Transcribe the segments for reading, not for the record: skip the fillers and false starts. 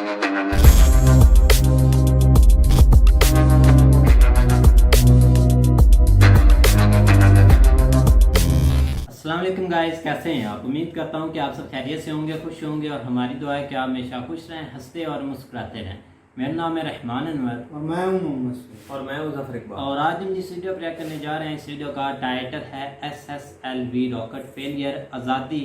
अस्सलाम वालेकुम गाइस, कैसे हैं आप? उम्मीद करता हूं कि आप सब खैरियत से होंगे, खुश होंगे और हमारी दुआ है कि आप हमेशा खुश रहें, हंसते और मुस्कुराते रहें। मेरा नाम है रहमान अनवर और मैं हूं मोहम्मद और मैं हूं जफर इकबाल। और आज हम जिस वीडियो पर करने जा रहे हैं, इस वीडियो का टाइटल है SSLV रॉकेट फेलियर आज़ादी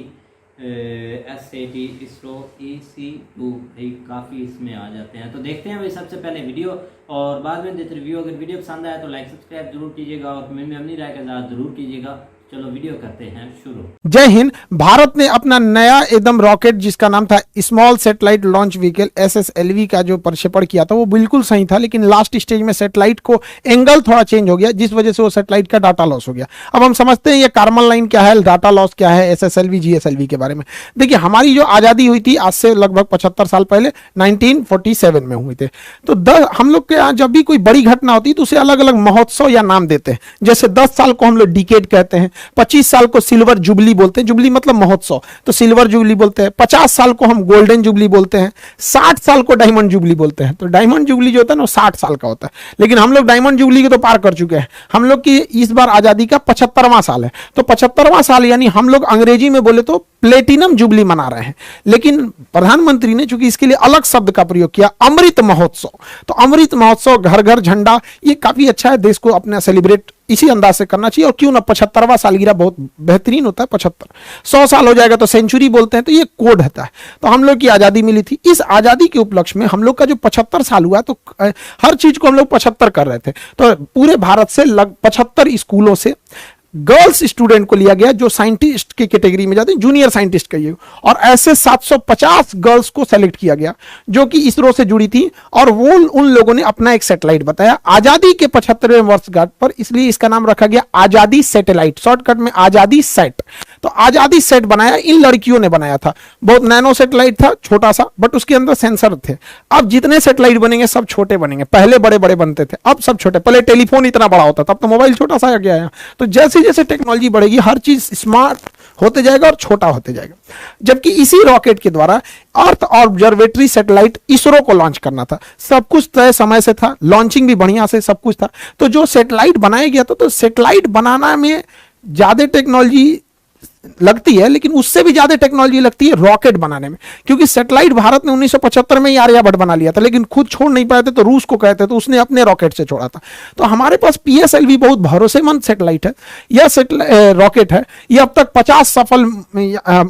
SAT इसरो EC2। भाई काफ़ी इसमें आ जाते हैं, तो देखते हैं भाई सबसे पहले वीडियो और बाद में देते रिव्यू। अगर वीडियो पसंद आए तो लाइक सब्सक्राइब जरूर कीजिएगा और कमेंट में अपनी राय का इज़हार जरूर कीजिएगा। चलो वीडियो करते हैं शुरू। जय हिंद। भारत ने अपना नया एकदम रॉकेट जिसका नाम था small satellite launch vehicle SSLV का जो प्रक्षेपण किया था वो बिल्कुल सही था, लेकिन लास्ट स्टेज में सैटेलाइट को एंगल थोड़ा चेंज हो गया, जिस वजह से वो सैटेलाइट का डाटा लॉस हो गया। अब हम समझते हैं ये कार्बन लाइन क्या है, डाटा लॉस क्या है, SSLV GSLV के बारे में। देखिए, हमारी जो आज़ादी हुई थी आज से लगभग 75 साल पहले 1947 में हुई थे, तो हम लोग के यहाँ जब भी कोई बड़ी घटना होती है तो उसे अलग अलग महोत्सव या नाम देते हैं। जैसे 10 साल को हम लोग डिकेड कहते हैं, 25 साल को सिल्वर जुबली बोलते हैं, जुबली मतलब महोत्सव, तो सिल्वर जुबली बोलते हैं। 50 साल को हम गोल्डन जुबली बोलते हैं। 60 साल को डायमंड जुबली बोलते हैं। तो डायमंड जुबली जो होता है ना 60 साल का होता है, लेकिन हम लोग डायमंड जुबली को तो पार कर चुके हैं। हम लोग की इस बार आजादी का 75वां साल है, तो 75वां साल यानी हम लोग अंग्रेजी में बोले तो प्लेटिनम जुबली मना रहे हैं। लेकिन प्रधानमंत्री ने चूंकि इसके लिए अलग शब्द का प्रयोग किया, अमृत महोत्सव, तो अमृत महोत्सव, घर घर झंडा, ये काफी अच्छा है। देश को अपना सेलिब्रेट इसी अंदाज से करना चाहिए। और क्यों ना 75वां सालगिरह बहुत बेहतरीन होता है। 75 100 साल हो जाएगा तो सेंचुरी बोलते हैं, तो ये कोड होता है। तो हम लोग की आजादी मिली थी, इस आजादी के उपलक्ष्य में हम लोग का जो 75 साल हुआ, तो हर चीज को हम लोग 75 कर रहे थे। तो पूरे भारत से लगभग 75 स्कूलों से गर्ल्स स्टूडेंट को लिया गया जो साइंटिस्ट की कैटेगरी में जाते हैं, जूनियर साइंटिस्ट कहिए, और ऐसे 750 गर्ल्स को सेलेक्ट किया गया जो कि इसरो से जुड़ी थी, और वो उन लोगों ने अपना एक सैटेलाइट बताया आजादी के 75वें वर्षगांठ पर, इसलिए इसका नाम रखा गया आजादी सैटेलाइट, शॉर्टकट में आजादी सेट। तो आजादी सेट बनाया इन लड़कियों ने बनाया था। बहुत नैनो सैटेलाइट था, छोटा सा, बट उसके अंदर सेंसर थे। अब जितने सैटेलाइट बनेंगे सब छोटे बनेंगे, पहले बड़े बड़े बनते थे, अब सब छोटे। पहले टेलीफोन इतना बड़ा होता था, अब तो मोबाइल छोटा सा आ गया है। तो जैसे जैसे टेक्नोलॉजी बढ़ेगी हर चीज स्मार्ट होते जाएगा और छोटा होते जाएगा। जबकि इसी रॉकेट के द्वारा अर्थ ऑब्जर्वेटरी सैटेलाइट इसरो को लॉन्च करना था, सब कुछ तय समय से था, लॉन्चिंग भी बढ़िया से सब कुछ था। तो जो सैटेलाइट बनाया गया था, तो सैटेलाइट बनाना में ज्यादा टेक्नोलॉजी लगती है, लेकिन उससे भी ज्यादा टेक्नोलॉजी लगती है रॉकेट बनाने में, क्योंकि सैटेलाइट भारत ने 1975 में ही आर्यभट्ट बना लिया था, लेकिन खुद छोड़ नहीं पाए थे, तो रूस को कहते तो उसने अपने रॉकेट से छोड़ा था। तो हमारे पास PSLV बहुत भरोसेमंद सैटेलाइट है। यह रॉकेट है, यह अब तक 50 सफल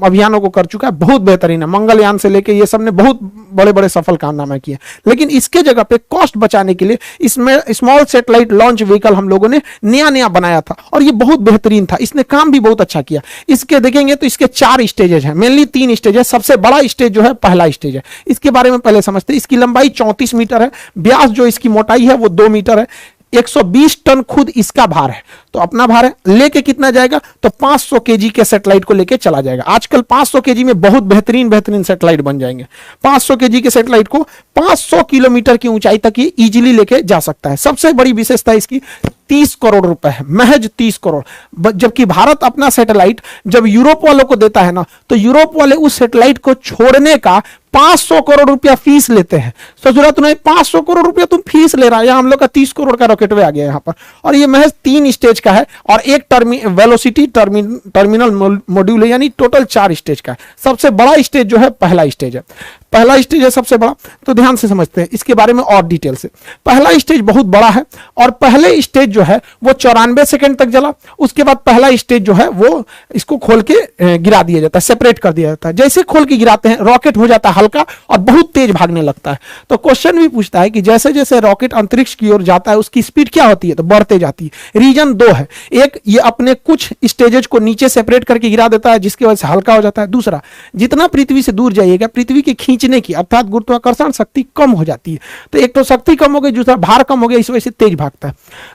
अभियानों को कर चुका है, बहुत बेहतरीन है। मंगलयान से लेके ये सब ने बहुत बड़े बड़े सफल कारनामे किए। लेकिन इसके जगह पे कॉस्ट बचाने के लिए इसमें स्मॉल सैटेलाइट लॉन्च व्हीकल हम लोगों ने नया बनाया था, और ये बहुत बेहतरीन था, इसने काम भी बहुत अच्छा किया। इसके देखेंगे तो इसके 4 स्टेजेस हैं, मेनली 3 स्टेज है। सबसे बड़ा स्टेज जो है पहला स्टेज है, इसके बारे में पहले समझते हैं। इसकी लंबाई 34 मीटर है, व्यास जो इसकी मोटाई है वो 2 मीटर है, 120 टन खुद इसका भार है। तो अपना भार है, लेके कितना जाएगा, तो 500 केजी के सैटेलाइट को लेके चला जाएगा। आजकल 500 केजी में बहुत बेहतरीन सैटेलाइट बन जाएंगे। 500 केजी के सैटेलाइट को 500 किलोमीटर की ऊंचाई तक ये इजीली लेके जा सकता है। सबसे बड़ी विशेषता इसकी 30 करोड़ रुपए है, महज 30 करोड़। जबकि भारत अपना सैटेलाइट जब यूरोप वालों को देता है ना, तो यूरोप वाले उस सैटेलाइट को छोड़ने का 500 करोड़ रुपया फीस लेते हैं। सोच रहा तुम्हें 500 करोड़ रुपया तुम फीस ले रहा है, हम लोग का 30 करोड़ का रॉकेट वे आ गया यहाँ पर। और ये महज 3 स्टेज का है, और एक वेलोसिटी टर्मिनल मॉड्यूल है, यानी टोटल 4 स्टेज का है। सबसे बड़ा स्टेज जो है पहला स्टेज है, पहला स्टेज है सबसे बड़ा। तो ध्यान से समझते हैं इसके बारे में और डिटेल से। पहला स्टेज बहुत बड़ा है, और पहले स्टेज जो है वो 94 सेकंड तक जला। उसके बाद पहला स्टेज जो है वो इसको खोल के गिरा दिया जाता है, सेपरेट कर दिया जाता है। जैसे खोल के गिराते हैं रॉकेट हो जाता है हल्का और बहुत तेज भागने लगता है। तो क्वेश्चन भी पूछता है कि जैसे जैसे रॉकेट अंतरिक्ष की ओर जाता है उसकी स्पीड क्या होती है, तो बढ़ते जाती है। रीजन 2 है, एक ये अपने कुछ स्टेजेस को नीचे सेपरेट करके गिरा देता है जिसकी वजह से हल्का हो जाता है। दूसरा, जितना पृथ्वी से दूर जाइएगा पृथ्वी के खींचने की अर्थात गुरुत्वाकर्षण शक्ति कम हो जाती है। तो एक तो शक्ति कम हो गई, दूसरा भार कम हो गया, इस वजह से तेज भागता है।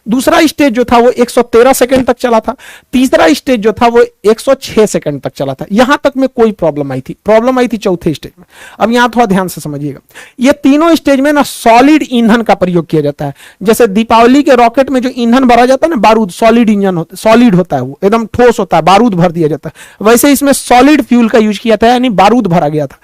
दूसरा स्टेज जो था वो 113 सेकंड तक चला था। तीसरा स्टेज जो था वो 106 सेकंड तक चला था। यहां तक में कोई प्रॉब्लम आई थी चौथे स्टेज में। अब यहां थोड़ा ध्यान से समझिएगा, ये तीनों स्टेज में ना सॉलिड ईंधन का प्रयोग किया जाता है। जैसे दीपावली के रॉकेट में जो ईंधन भरा जाता है ना, बारूद, सॉलिड इंजन होता, सॉलिड होता है, वो एकदम ठोस होता है, बारूद भर दिया जाता है। वैसे इसमें सॉलिड फ्यूल का यूज किया था, यानी बारूद भरा गया था।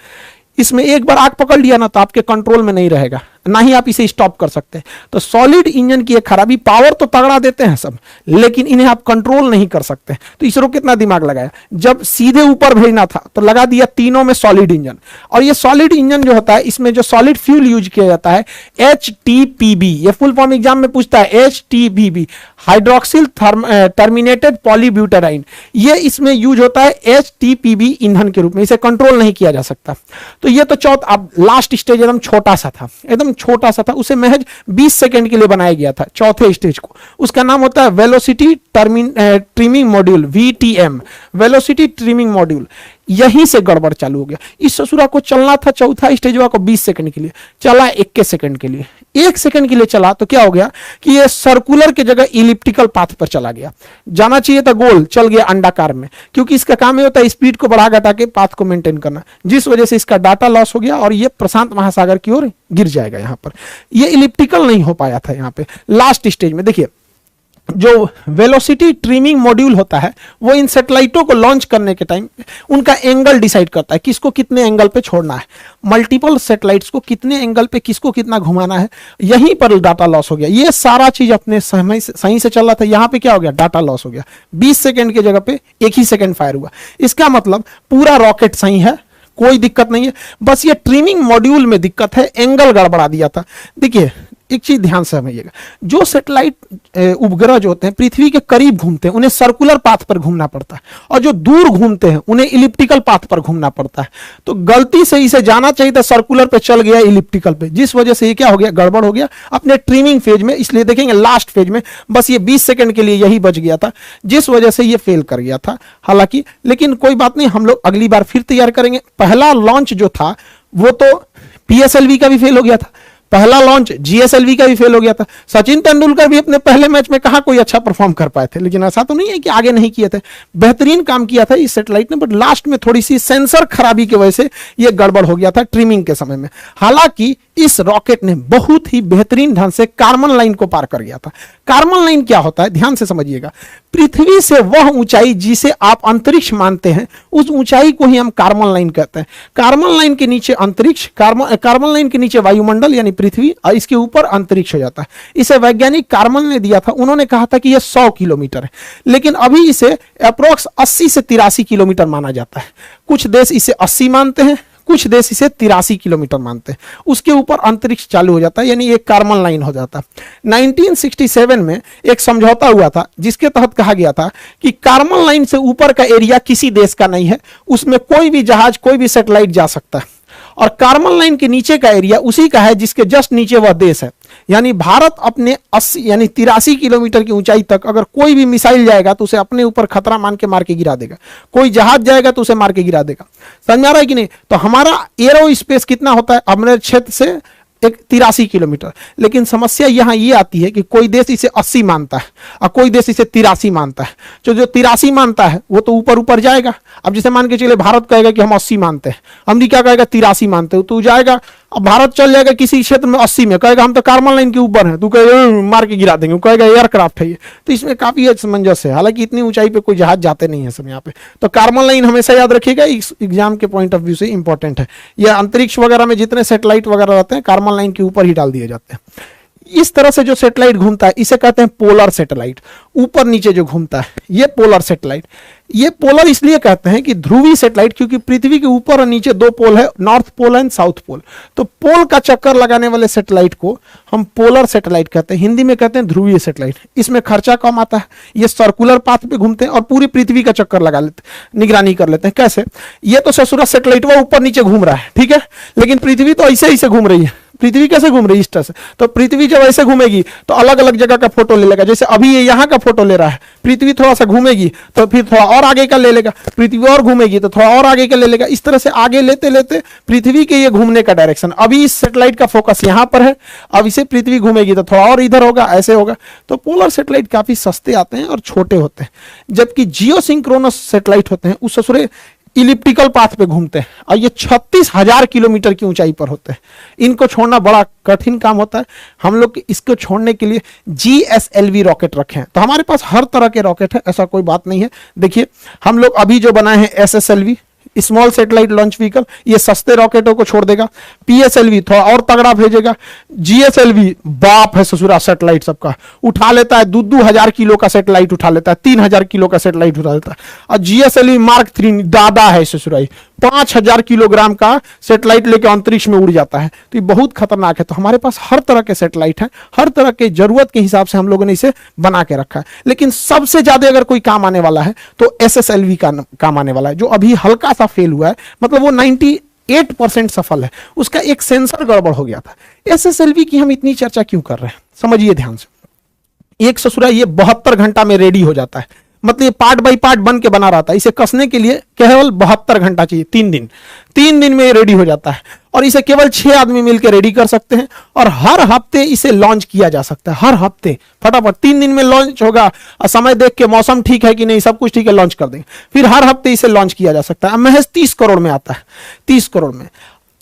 इसमें एक बार आग पकड़ लिया ना तो आपके कंट्रोल में नहीं रहेगा, ना ही आप इसे स्टॉप कर सकते हैं। तो सॉलिड इंजन की एक खराबी, पावर तो तगड़ा देते हैं सब, लेकिन इन्हें आप कंट्रोल नहीं कर सकते। तो इसरो कितना दिमाग लगाया, जब सीधे ऊपर भेजना था तो लगा दिया तीनों में सॉलिड इंजन। और ये सॉलिड इंजन जो होता है, इसमें जो सॉलिड फ्यूल यूज किया जाता है HTPB, ये फुल फॉर्म एग्जाम में पूछता है, HTPB हाइड्रोक्सिल टर्मिनेटेड पॉलीब्यूटेराइन, ये इसमें यूज होता है HTPB ईंधन के रूप में, इसे कंट्रोल नहीं किया जा सकता। तो ये तो अब लास्ट स्टेज एकदम छोटा सा था, एकदम छोटा सा था, उसे महज 20 सेकंड के लिए बनाया गया था चौथे स्टेज को। उसका नाम होता है velocity trimming module, VTM, velocity trimming module. यहीं से गड़बड़ चालू हो गया। इस ससुरा को चलना था चौथा स्टेजवा को 20 सेकंड के लिए, चला 21 सेकंड के लिए, 1 सेकंड के लिए चला तो क्या हो गया कि ये सर्कुलर के जगह इलिप्टिकल पाथ पर चला गया। जाना चाहिए था गोल, चल गया अंडाकार में, क्योंकि इसका काम ये होता है स्पीड को बढ़ा घटा के पाथ को मेंटेन करना, जिस वजह से इसका डाटा लॉस हो गया और ये प्रशांत महासागर की ओर गिर जाएगा। यहां पर ये इलिप्टिकल नहीं हो पाया था। यहां पे लास्ट स्टेज में देखिए, जो वेलोसिटी ट्रिमिंग मॉड्यूल होता है वो इन सैटेलाइटों को लॉन्च करने के टाइम उनका एंगल डिसाइड करता है, किसको कितने एंगल पे छोड़ना है, मल्टीपल सैटेलाइट्स को कितने एंगल पे किसको कितना घुमाना है। यहीं पर डाटा लॉस हो गया। ये सारा चीज अपने समय सही से चल रहा था, यहां पे क्या हो गया, डाटा लॉस हो गया। 20 सेकंड की जगह पे 1 ही सेकंड फायर हुआ। इसका मतलब पूरा रॉकेट सही है, कोई दिक्कत नहीं है, बस ये ट्रिमिंग मॉड्यूल में दिक्कत है, एंगल गड़बड़ा दिया था। देखिए एक चीज ध्यान से समझिएगा, जो सैटेलाइट उपग्रह जो होते हैं पृथ्वी के करीब घूमते हैं उन्हें सर्कुलर पाथ पर घूमना पड़ता है, और जो दूर घूमते हैं उन्हें इलिप्टिकल पाथ पर घूमना पड़ता है। तो गलती से इसे जाना चाहिए था सर्कुलर पे, चल गया इलिप्टिकल पे, जिस वजह से ये क्या हो गया, गड़बड़ हो गया अपने ट्रिमिंग फेज में। इसलिए देखेंगे लास्ट फेज में बस ये 20 सेकंड के लिए यही बच गया था, जिस वजह से ये फेल कर गया था। हालांकि लेकिन कोई बात नहीं, हम लोग अगली बार फिर तैयार करेंगे। पहला लॉन्च जो था वो तो PSLV का भी फेल हो गया था, पहला लॉन्च GSLV का भी फेल हो गया था। सचिन तेंदुलकर भी अपने पहले मैच में कहा कोई अच्छा परफॉर्म कर पाए थे, लेकिन ऐसा तो नहीं है कि आगे नहीं किए थे, बेहतरीन काम किया था इस सैटेलाइट ने, बट लास्ट में थोड़ी सी सेंसर खराबी की वजह से यह गड़बड़ हो गया था ट्रिमिंग के समय में। हालांकि इस रॉकेट ने बहुत ही बेहतरीन ढंग से कार्बन लाइन को पार कर गया था। कार्बन लाइन क्या होता है, ध्यान से समझिएगा। पृथ्वी से वह ऊंचाई जिसे आप अंतरिक्ष मानते हैं, उस ऊंचाई को ही हम कार्बन लाइन कहते हैं। कार्बन लाइन के नीचे अंतरिक्ष, कार्बन लाइन के नीचे वायुमंडल यानी पृथ्वी, और इसके ऊपर अंतरिक्ष हो जाता है। इसे वैज्ञानिक कार्बन ने दिया था, उन्होंने कहा था कि यह 100 किलोमीटर है, लेकिन अभी इसे अप्रोक्स 80 से 83 किलोमीटर माना जाता है। कुछ देश इसे 80 मानते हैं, कुछ देश इसे 83 किलोमीटर मानते हैं। उसके ऊपर अंतरिक्ष चालू हो जाता है, यानी एक कार्बन लाइन हो जाता है। 1967 में एक समझौता हुआ था जिसके तहत कहा गया था कि कार्बन लाइन से ऊपर का एरिया किसी देश का नहीं है, उसमें कोई भी जहाज, कोई भी सैटेलाइट जा सकता है, और कार्बन लाइन के नीचे का एरिया उसी का है जिसके जस्ट नीचे वह देश है। यानी भारत अपने 80 यानी 83 किलोमीटर की ऊंचाई तक अगर कोई भी मिसाइल जाएगा तो उसे अपने ऊपर खतरा मान के मार के गिरा देगा, कोई जहाज जाएगा तो उसे मार के गिरा देगा। समझ में आ रहा है कि नहीं? तो हमारा एरो स्पेस कितना होता है अपने क्षेत्र से, 83 किलोमीटर। लेकिन समस्या यहां ये आती है कि कोई देश इसे 80 मानता है और कोई देश इसे 83 मानता है। जो 83 मानता है वो तो ऊपर ऊपर जाएगा। अब जैसे मान के चले भारत कहेगा कि हम 80 मानते हैं, अमेरिका कहेगा 83 मानते हो, तो जाएगा। अब भारत चल जाएगा किसी क्षेत्र में 80 में, कहेगा हम तो कार्बन लाइन के ऊपर हैं, तू कहेगा मार के गिरा देंगे, कहेगा एयरक्राफ्ट है ये। तो इसमें काफी असमंजस है। हालांकि इतनी ऊंचाई पे कोई जहाज जाते नहीं है सब यहाँ पे। तो कार्बन लाइन हमेशा याद रखिएगा, इस एग्जाम के पॉइंट ऑफ व्यू से इंपॉर्टेंट है। यह अंतरिक्ष वगैरह में जितने सैटेलाइट वगैरह रहते हैं कार्बन लाइन के ऊपर ही डाल दिए जाते हैं। इस तरह से जो सैटेलाइट घूमता है इसे कहते हैं पोलर सैटेलाइट। ऊपर नीचे जो घूमता है ये पोलर सैटेलाइट। ये पोलर इसलिए कहते हैं कि ध्रुवीय सैटेलाइट, क्योंकि पृथ्वी के ऊपर और नीचे 2 पोल है, north pole and south pole. तो पोल का चक्कर लगाने वाले सैटेलाइट को हम पोलर सैटेलाइट कहते हैं, हिंदी में कहते हैं ध्रुवीय सैटेलाइट। इसमें खर्चा कम आता है, ये सर्कुलर पाथ पे घूमते हैं और पूरी पृथ्वी का चक्कर लगा लेते हैं, निगरानी कर लेते हैं। कैसे? ये तो ससुरा सैटेलाइट वो ऊपर नीचे घूम रहा है, ठीक है, लेकिन पृथ्वी तो ऐसे ऐसे घूम रही है। पृथ्वी कैसे घूम रही है? इस तरह से। तो पृथ्वी जब ऐसे घूमेगी तो अलग अलग जगह का फोटो ले लेगा। जैसे अभी ये यहाँ का फोटो ले रहा है, पृथ्वी थोड़ा सा घूमेगी तो फिर थोड़ा और आगे का ले लेगा, पृथ्वी और घूमेगी तो थोड़ा और आगे का ले लेगा। इस तरह से आगे लेते लेते पृथ्वी के ये घूमने का डायरेक्शन, अभी इस सैटेलाइट का फोकस यहाँ पर है, अब इसे पृथ्वी घूमेगी तो थोड़ा और इधर होगा, ऐसे होगा। तो पोलर सैटेलाइट काफी सस्ते आते हैं और छोटे होते हैं, जबकि जियो सिंक्रोनस सैटेलाइट होते हैं उस ससुरे इलिप्टिकल पाथ पे घूमते हैं और ये 36,000 किलोमीटर की ऊंचाई पर होते हैं। इनको छोड़ना बड़ा कठिन काम होता है। हम लोग इसको छोड़ने के लिए GSLV रॉकेट रखे हैं। तो हमारे पास हर तरह के रॉकेट है, ऐसा कोई बात नहीं है। देखिए हम लोग अभी जो बनाए हैं SSLV, small satellite launch vehicle, ये सस्ते रॉकेटों को छोड़ देगा। PSLV थोड़ा और तगड़ा भेजेगा। GSLV बाप है ससुरा सैटेलाइट सबका, उठा लेता है 2,000 किलो का सैटेलाइट उठा लेता है, 3,000 किलो का सैटेलाइट उठा लेता है। और GSLV Mark 3 दादा है ससुराई, 5,000 किलोग्राम का सैटेलाइट लेके अंतरिक्ष में उड़ जाता है। तो ये बहुत खतरनाक है। तो हमारे पास हर तरह के सैटेलाइट हैं, हर तरह के जरूरत के हिसाब से हम लोगों ने इसे बना के रखा है। लेकिन सबसे ज्यादा अगर कोई काम आने वाला है तो SSLV का काम आने वाला है, जो अभी हल्का सा फेल हुआ है, मतलब वो 98% सफल है। उसका एक सेंसर गड़बड़ हो गया था। SSLV की हम इतनी चर्चा क्यों कर रहे हैं, समझिए ध्यान से। एक ससुरा ये 72 घंटा में रेडी हो जाता है, मतलब ये पार्ट बाय पार्ट बन के बना रहा था। इसे कसने के लिए केवल 72 घंटा चाहिए, 3 दिन में ये रेडी हो जाता है। और इसे केवल 6 आदमी मिलकर रेडी कर सकते हैं, और हर हफ्ते इसे लॉन्च किया जा सकता है। हर हफ्ते फटाफट 3 दिन में लॉन्च होगा, और समय देख के मौसम ठीक है कि नहीं, सब कुछ ठीक है, लॉन्च कर देंगे। फिर हर हफ्ते इसे लॉन्च किया जा सकता है। महज 30 करोड़ में आता है, 30 करोड़ में।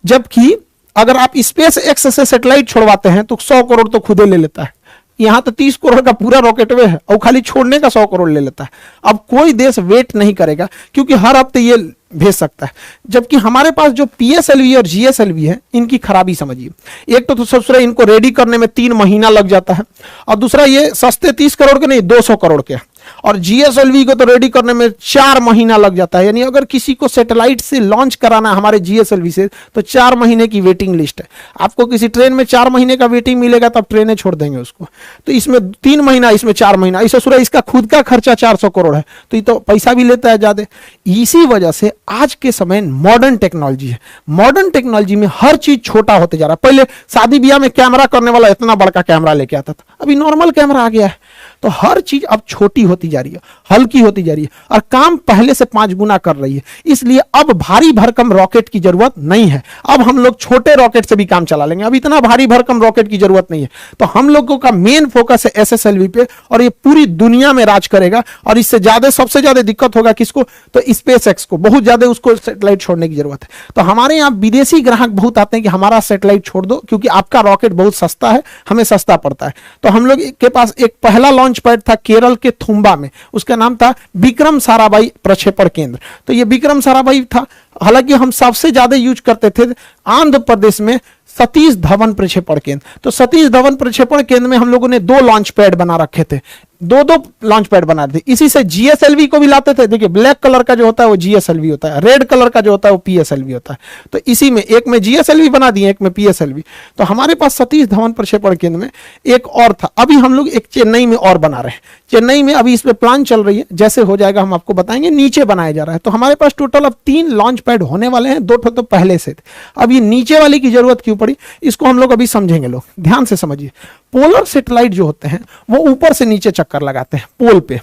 जबकि अगर आप स्पेस एक्स से सैटेलाइट छोड़वाते हैं तो 100 करोड़ तो खुदे ले लेता है। यहां तो 30 करोड़ का पूरा रॉकेटवे है, और खाली छोड़ने का 100 करोड़ ले लेता है। अब कोई देश वेट नहीं करेगा, क्योंकि हर हफ्ते ये भेज सकता है। जबकि हमारे पास जो PSLV और GSLV है, इनकी खराबी समझिए। एक तो सबसे इनको रेडी करने में 3 महीना लग जाता है, और दूसरा ये सस्ते 30 करोड़ के नहीं, 200 करोड़ के। और GSLV को तो रेडी करने में 4 महीना लग जाता है। यानी अगर किसी को सैटेलाइट से लॉन्च कराना हमारे GSLV से, तो 4 महीने की वेटिंग लिस्ट है। आपको किसी ट्रेन में 4 महीने का वेटिंग मिलेगा तब ट्रेनें छोड़ देंगे उसको। तो इसमें 3 महीना, इसमें 4 महीना। इसे सुरा इसका खुद का खर्चा 400 करोड़ है, तो ये तो पैसा भी लेता है ज्यादा। इसी वजह से आज के समय मॉडर्न टेक्नोलॉजी है। मॉडर्न टेक्नोलॉजी में हर चीज छोटा होते जा रहा है। पहले शादी ब्याह में कैमरा करने वाला इतना बड़का कैमरा लेके आता था, अभी नॉर्मल कैमरा आ गया है। तो हर चीज अब छोटी होती जा रही है, हल्की होती जा रही है, और काम पहले से 5 गुना कर रही है। इसलिए अब भारी भरकम रॉकेट की जरूरत नहीं है। अब हम लोग छोटे रॉकेट से भी काम चला लेंगे। अब इतना भारी भरकम रॉकेट की जरूरत नहीं है। तो हम लोगों का मेन फोकस है SSLV पे, और ये पूरी दुनिया में राज करेगा। और इससे ज्यादा, सबसे ज्यादा दिक्कत होगा किसको, तो SpaceX को। बहुत ज्यादा उसको सैटेलाइट छोड़ने की जरूरत है। तो हमारे यहाँ विदेशी ग्राहक बहुत आते हैं कि हमारा सैटेलाइट छोड़ दो, क्योंकि आपका रॉकेट बहुत सस्ता है, हमें सस्ता पड़ता है। तो हम लोग के पास एक पहला लॉन्च पैड था केरल के थुम्बा में, उसका नाम था विक्रम साराभाई प्रक्षेपण केंद्र। तो ये विक्रम साराभाई था। हालांकि हम सबसे ज्यादा यूज करते थे आंध्र प्रदेश में सतीश धवन प्रक्षेपण केंद्र। तो सतीश धवन प्रक्षेपण केंद्र में हम लोगों ने 2 लॉन्च पैड बना रखे थे, 2 लॉन्च पैड बना थे। इसी से GSLV को भी लाते थे। देखिए, ब्लैक कलर का जो होता है वो GSLV होता है, रेड कलर का जो होता है वो PSLV होता है। तो इसी में एक में GSLV बना दिए, एक में PSLV। तो हमारे पास सतीश धवन प्रक्षेपण केंद्र में एक और था। अभी हम लोग एक चेन्नई में और बना रहे हैं। चेन्नई में अभी इस पे प्लान चल रही है, जैसे हो जाएगा हम आपको बताएंगे। नीचे बनाया जा रहा है। तो हमारे पास टोटल अब 3 लॉन्च पैड होने वाले हैं, 2 तो पहले से थे। अब ये नीचे वाले की जरूरत क्यों पड़ी, इसको हम लोग अभी समझेंगे। लोग ध्यान से समझिए। पोलर सैटेलाइट जो होते हैं वो ऊपर से नीचे चक्कर लगाते हैं पोल पे,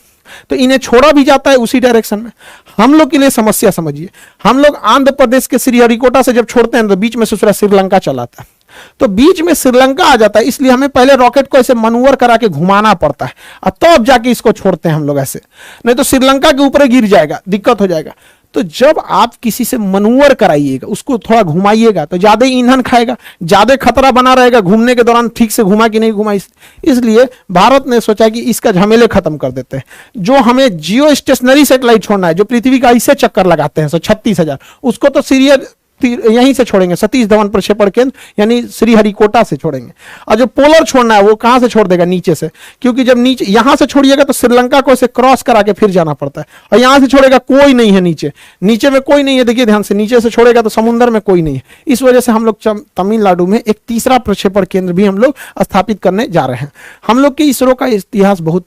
तो इन्हें छोड़ा भी जाता है उसी डायरेक्शन में। हम लोग के लिए समस्या समझिए, हम लोग आंध्र प्रदेश के श्रीहरिकोटा से जब छोड़ते हैं तो बीच में श्रीलंका चलाता है। तो बीच में श्रीलंका आ जाता है, इसलिए हमें पहले रॉकेट को ऐसे मनूवर करा के घुमाना पड़ता है, और तब जाके इसको छोड़ते हैं हम लोग ऐसे। नहीं तो श्रीलंका के ऊपर गिर जाएगा, दिक्कत हो जाएगा। तो जब आप किसी से मनूवर कराइएगा, उसको थोड़ा घुमाइएगा, तो ज्यादा ईंधन खाएगा, ज्यादा खतरा बना रहेगा घूमने के दौरान, ठीक से घुमा कि नहीं घुमा। इसलिए भारत ने सोचा कि इसका झमेले खत्म कर देते हैं। जो हमें जियो स्टेशनरी सैटेलाइट छोड़ना है, जो पृथ्वी का ऐसे चक्कर लगाते हैं 36,000, उसको तो यहीं से छोड़ेंगे, सतीश धवन प्रक्षेपण केंद्र यानी श्रीहरिकोटा से छोड़ेंगे। और जो पोलर छोड़ना है वो कहां से छोड़ देगा, नीचे से। क्योंकि जब नीचे यहां से छोड़िएगा तो श्रीलंका को इसे क्रॉस करा के फिर जाना पड़ता है, और यहां से छोड़ेगा कोई नहीं है नीचे में कोई नहीं है। देखिए ध्यान से, नीचे से छोड़ेगा तो समुद्र में कोई नहीं है। इस वजह से हम लोग तमिलनाडु में एक तीसरा प्रक्षेपण केंद्र भी हम लोग स्थापित करने जा रहे हैं। हम लोग के इसरो का इतिहास बहुत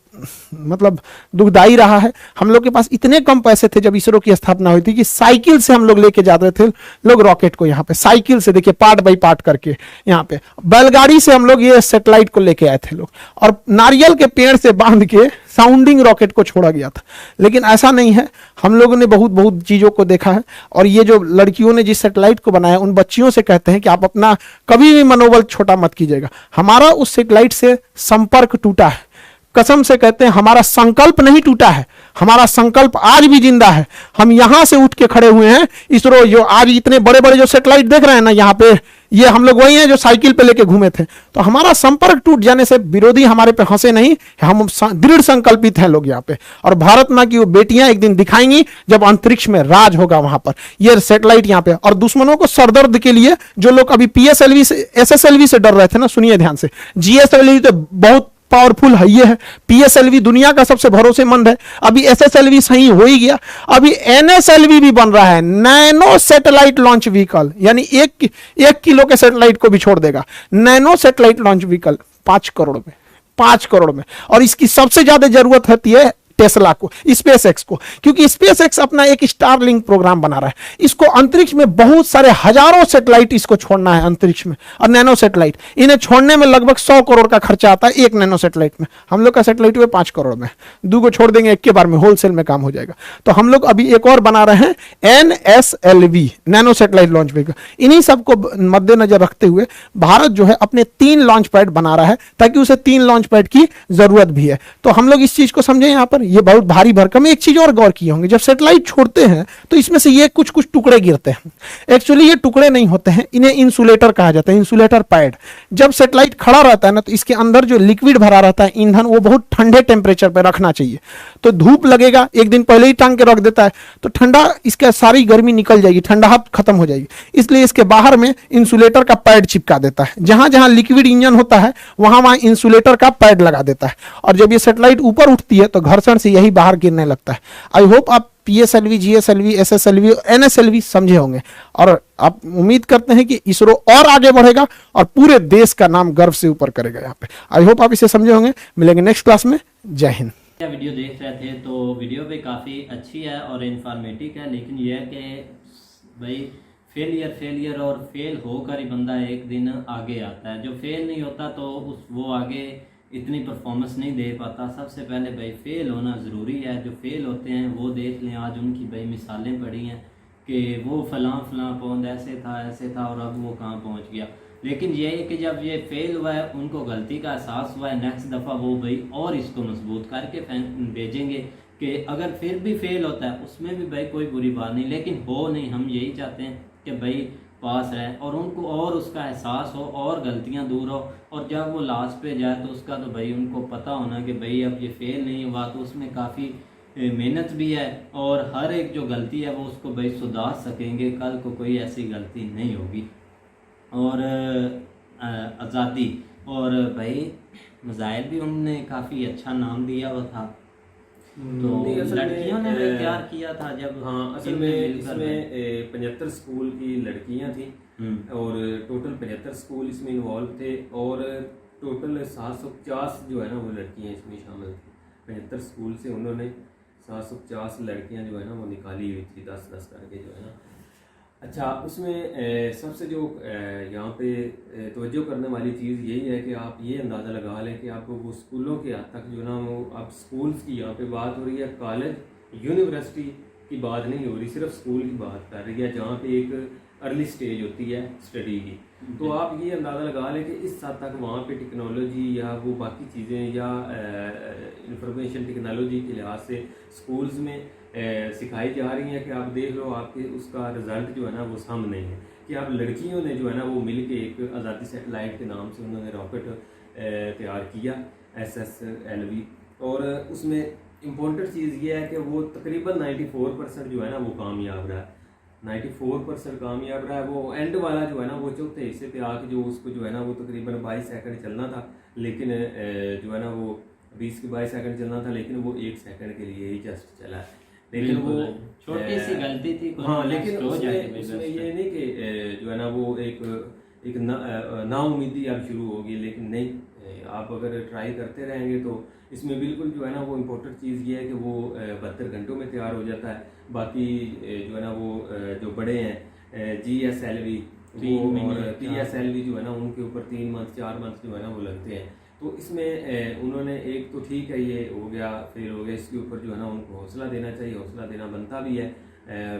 मतलब दुखदाई रहा है। हम लोग के पास इतने कम पैसे थे जब इसरो की स्थापना हुई थी कि साइकिल से हम लोग लेके जाते थे लोग रॉकेट को। यहाँ पे साइकिल से, देखिए पार्ट बाई पार्ट करके, यहाँ पे बैलगाड़ी से हम लोग ये सैटेलाइट को लेके आए थे लोग, और नारियल के पेड़ से बांध के साउंडिंग रॉकेट को छोड़ा गया था। लेकिन ऐसा नहीं है, हम लोगों ने बहुत बहुत चीजों को देखा है। और ये जो लड़कियों ने जिस सैटेलाइट को बनाया, उन बच्चियों से कहते हैं कि आप अपना कभी भी मनोबल छोटा मत कीजिएगा। हमारा उस सैटेलाइट से संपर्क टूटा है, कसम से कहते हैं, हमारा संकल्प नहीं टूटा है, हमारा संकल्प आज भी जिंदा है। हम यहां से उठ के खड़े हुए हैं। इसरो जो आज इतने बड़े बड़े जो सैटेलाइट देख रहे हैं ना, यहाँ पे ये हम लोग वही हैं जो साइकिल पे लेके घूमे थे। तो हमारा संपर्क टूट जाने से विरोधी हमारे पे हंसे नहीं, हम दृढ़ संकल्पित हैं लोग यहाँ पे। और भारत माँ की वो बेटियां एक दिन दिखाएंगी जब अंतरिक्ष में राज होगा वहां पर, ये सैटेलाइट यहाँ पे। और दुश्मनों को सरदर्द के लिए जो लोग अभी पीएसएलवी से एसएसएलवी से डर रहे थे ना, सुनिए ध्यान से, जीएसएलवी तो बहुत पावरफुल है, ये है पीएसएलवी दुनिया का सबसे भरोसेमंद है, अभी एसएसएलवी सही हो ही गया, अभी एनएसएलवी भी बन रहा है, नैनो सैटेलाइट लॉन्च व्हीकल, यानी 1 किलो के सैटेलाइट को भी छोड़ देगा। Nano satellite launch vehicle 5 crore में, 5 करोड़ में। और इसकी सबसे ज्यादा जरूरत होती है टेस्ला को, स्पेसएक्स को, क्योंकि स्पेसएक्स अपना एक स्टारलिंक प्रोग्राम बना रहा है। इसको अंतरिक्ष में बहुत सारे हजारों सैटेलाइट इसको छोड़ना है अंतरिक्ष में, और नैनो सैटेलाइट इन्हें छोड़ने में लगभग 100 करोड़ का खर्चा आता है एक नैनो सैटेलाइट में। हम लोग का सैटेलाइट हुए 5 करोड़ में, 2 को छोड़ देंगे एक के बार में, होलसेल में काम हो जाएगा। तो हम लोग अभी एक और बना रहे हैं एनएसएलवी, नैनो सैटेलाइट लॉन्च व्हीकल। इन्हीं सबको मद्देनजर रखते हुए भारत जो है अपने 3 लॉन्च पैड बना रहा है, ताकि उसे 3 लॉन्च पैड की जरूरत भी है। तो हम लोग इस चीज को समझे यहाँ पर, ये बहुत भारी भरकम है। एक चीज और गौर किए होंगे, जब सैटेलाइट छोड़ते हैं तो इसमें से ये कुछ कुछ टुकड़े गिरते हैं। एक्चुअली ये टुकड़े नहीं होते हैं, इन्हें इंसुलेटर कहा जाता है, इंसुलेटर पैड। जब सैटेलाइट खड़ा रहता है ना, तो इसके अंदर जो लिक्विड भरा रहता है ईंधन, वो बहुत ठंडे टेम्परेचर पर रखना चाहिए। तो धूप लगेगा, एक दिन पहले ही टांग के रख देता है तो ठंडा, इसका सारी गर्मी निकल जाएगी, ठंडाहट खत्म हो जाएगी। इसलिए इसके बाहर में इंसुलेटर का पैड चिपका देता है, जहां जहां लिक्विड इंजन होता है वहां वहां इंसुलेटर का पैड लगा देता है। और जब ये सैटेलाइट ऊपर उठती है तो घर्षण से यही बाहर गिरने लगता है। आई होप आप पीएसएलवी, जीएसएलवी, एसएसएलवी, एनएसएलवी समझे होंगे, और आप उम्मीद करते हैं कि इसरो और आगे बढ़ेगा और पूरे देश का नाम गर्व से ऊपर करेगा यहाँ पे। आई होप आप इसे समझे होंगे। मिलेंगे नेक्स्ट क्लास में। जय हिंद। वीडियो देख रहे थे तो वीडियो भी काफ़ी अच्छी है और इन्फॉर्मेटिव है, लेकिन यह है कि भाई फेलियर और फेल होकर ही बंदा एक दिन आगे आता है। जो फेल नहीं होता तो वो आगे इतनी परफॉर्मेंस नहीं दे पाता। सबसे पहले भाई फेल होना ज़रूरी है। जो फेल होते हैं वो देख लें, आज उनकी भाई मिसालें पड़ी हैं कि वो फलां पौंद ऐसे था और अब वो कहाँ पहुँच गया। लेकिन ये है कि जब ये फेल हुआ है, उनको गलती का एहसास हुआ है, नेक्स्ट दफ़ा वो भाई और इसको मजबूत करके भेजेंगे कि अगर फिर भी फेल होता है उसमें भी भाई कोई बुरी बात नहीं, लेकिन हो नहीं। हम यही चाहते हैं कि भाई पास रहे और उनको और उसका एहसास हो और गलतियां दूर हो, और जब वो लास्ट पे जाए तो उसका तो भाई उनको पता होना कि भाई अब ये फेल नहीं हुआ तो उसमें काफ़ी मेहनत भी है, और हर एक जो गलती है वो उसको भाई सुधार सकेंगे, कल को कोई ऐसी गलती नहीं होगी। और आज़ादी और भाई मिसाइल भी उन्होंने काफ़ी अच्छा नाम दिया हुआ था, तो लड़कियों ने भी तैयार किया था जब। हाँ, असल में इसमें 75 स्कूल की लड़कियां थी और टोटल 75 स्कूल इसमें इन्वॉल्व थे, और टोटल 750 जो है ना वो लड़कियां इसमें शामिल थी। 75 स्कूल से उन्होंने 750 लड़कियां जो है ना वो निकाली हुई थी, 10-10 करके जो है ना। अच्छा, उसमें सबसे जो यहाँ पे तवज्जो करने वाली चीज़ यही है कि आप ये अंदाज़ा लगा लें कि आपको वो स्कूलों के हद तक जो ना वो अब स्कूल्स की यहाँ पे बात हो रही है, कॉलेज यूनिवर्सिटी की बात नहीं हो रही, सिर्फ स्कूल की बात कर रही है, जहाँ पे एक अर्ली स्टेज होती है स्टडी की। तो आप ये अंदाज़ा लगा लें कि इस हद तक वहाँ पे टेक्नोलॉजी या वो बाकी चीज़ें या इंफॉर्मेशन टेक्नोलॉजी के लिहाज से स्कूल्स में सिखाई जा रही हैं कि आप देख लो आपके उसका रिज़ल्ट जो है ना वो सामने है कि आप लड़कियों ने जो है ना वो मिल के एक आज़ादी सैटेलाइट के नाम से उन्होंने रॉकेट तैयार किया SSLV, और उसमें इम्पोर्टेंट चीज़ ये है कि वो तकरीबन 94% जो है ना वो कामयाब रहा है, 94% कामयाब रहा है। वो एंड वाला जो है ना वो चौथे हिस्से पे आके जो उसको जो है ना वो तकरीबन 22 सेकंड चलना था, लेकिन जो है ना वो 20 के 22 सेकंड चलना था, लेकिन वो 1 सेकंड के लिए ही जस्ट चला है। लेकिन वो छोटी सी गलती थी। हाँ, लेकिन उसमें ये नहीं कि जो है ना वो एक नाउमीदी अब शुरू होगी, लेकिन नहीं, आप अगर ट्राई करते रहेंगे तो इसमें बिल्कुल जो है ना वो इम्पोर्टेंट चीज़ ये है कि वो 72 घंटों में तैयार हो जाता है। बाकी जो है ना वो जो बड़े हैं GSLV और PSLV जो है ना उनके ऊपर 3 मंथ 4 मंथ जो है ना वो लगते हैं। तो इसमें उन्होंने एक तो ठीक है ये हो गया, फेल हो गया, इसके ऊपर जो है ना उनको हौसला देना चाहिए, हौसला देना बनता भी है।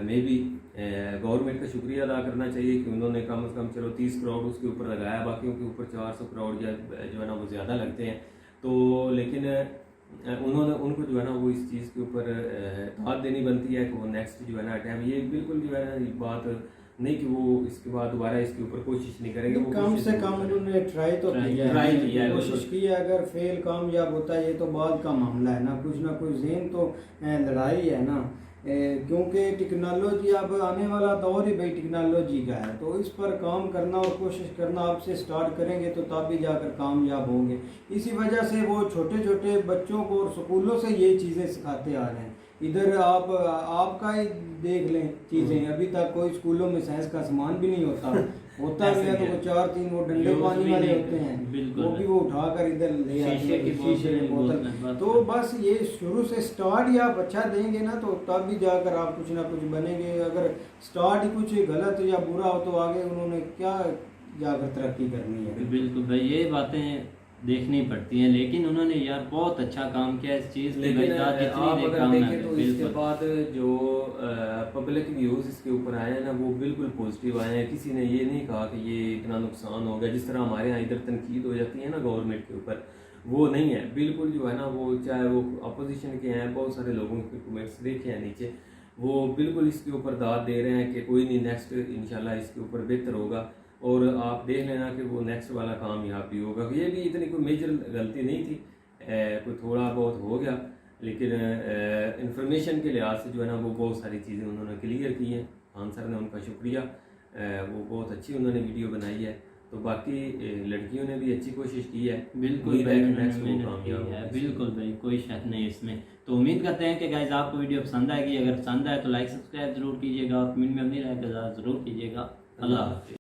मे बी गवर्नमेंट का शुक्रिया अदा करना चाहिए कि उन्होंने कम से कम चलो 30 करोड़ उसके ऊपर लगाया, बाकियों के ऊपर 400 करोड़ जो है ना वो ज़्यादा लगते हैं। तो लेकिन उनको जो है ना वो इस चीज़ के ऊपर दाद देनी बनती है कि वो नेक्स्ट जो है ना टाइम, ये बिल्कुल जो है ना बात नहीं कि वो इसके बाद दोबारा इसके ऊपर कोशिश नहीं करेंगे। वो कम कोशिश से जरूर कम करेंगे। उन्होंने ट्राई तो किया है, ट्राई किया है, कोशिश बिल्कुल। की है। अगर फेल कामयाब होता है ये तो बाद का मामला है ना कुछ जेन तो लड़ाई है ना, क्योंकि टेक्नोलॉजी अब आने वाला दौर ही भाई टेक्नोलॉजी का है, तो इस पर काम करना और कोशिश करना आपसे स्टार्ट करेंगे तो तब भी जाकर कामयाब होंगे। इसी वजह से वो छोटे छोटे बच्चों को और स्कूलों से ये चीज़ें सिखाते आ रहे हैं। इधर आपका ही देख लें चीज़ें, अभी तक कोई स्कूलों में साइंस का सामान भी नहीं होता भी है तो वो 4-3 वो डंडे यूज पानी भी वाले नहीं होते हैं, बिल्कुल। वो भी वो उठाकर इधर ले आते शीशे हैं, की शीशे की बोतल बोतल। तो बस ये शुरू से स्टार्ट ही आप अच्छा देंगे ना तो तब भी जाकर आप कुछ ना कुछ बनेंगे। अगर स्टार्ट ही कुछ गलत या बुरा हो तो आगे उन्होंने क्या जाकर तरक्की करनी है। बिल्कुल भाई, ये बातें देखनी पड़ती हैं, लेकिन उन्होंने यार बहुत अच्छा काम किया इस चीज़ पे। लेकिन भाई जितनी आप देर अगर काम देखें है, तो इसके बिल्कुल बाद जो पब्लिक व्यूज़ इसके ऊपर आए हैं ना वो बिल्कुल पॉजिटिव आए हैं। किसी ने ये नहीं कहा कि ये इतना नुकसान हो गया, जिस तरह हमारे यहाँ इधर तनकीद हो जाती है ना गवर्नमेंट के ऊपर, वो नहीं है बिल्कुल। जो है ना वो चाहे वो अपोजिशन के हैं, बहुत सारे लोगों के कमेंट्स देखे हैं नीचे, वो बिल्कुल इसके ऊपर दाद दे रहे हैं कि कोई नहीं, नेक्स्ट इंशाल्लाह इसके ऊपर बेहतर होगा। और आप देख लेना कि वो नेक्स्ट वाला काम यहाँ भी होगा। ये भी इतनी कोई मेजर गलती नहीं थी, कोई थोड़ा बहुत हो गया, लेकिन इंफॉर्मेशन के लिहाज से जो है ना वो बहुत सारी चीज़ें उन्होंने क्लियर की हैं। खान सर ने उनका शुक्रिया, वो बहुत अच्छी उन्होंने वीडियो बनाई है। तो बाकी लड़कियों ने भी अच्छी कोशिश की है, बिल्कुल उम्मीद भाई, है कि उन्होंने नेक्स्ट वो मेहनत कामयाब की है। होगा। बिल्कुल भाई, कोई शक नहीं इसमें। तो उम्मीद करते हैं कि गाइस आपको वीडियो पसंद आएगी। अगर पसंद आए तो लाइक सब्सक्राइब जरूर कीजिएगा और कमेंट में अपनी राय का ज़रूर कीजिएगा। अल्लाह हाफिज़।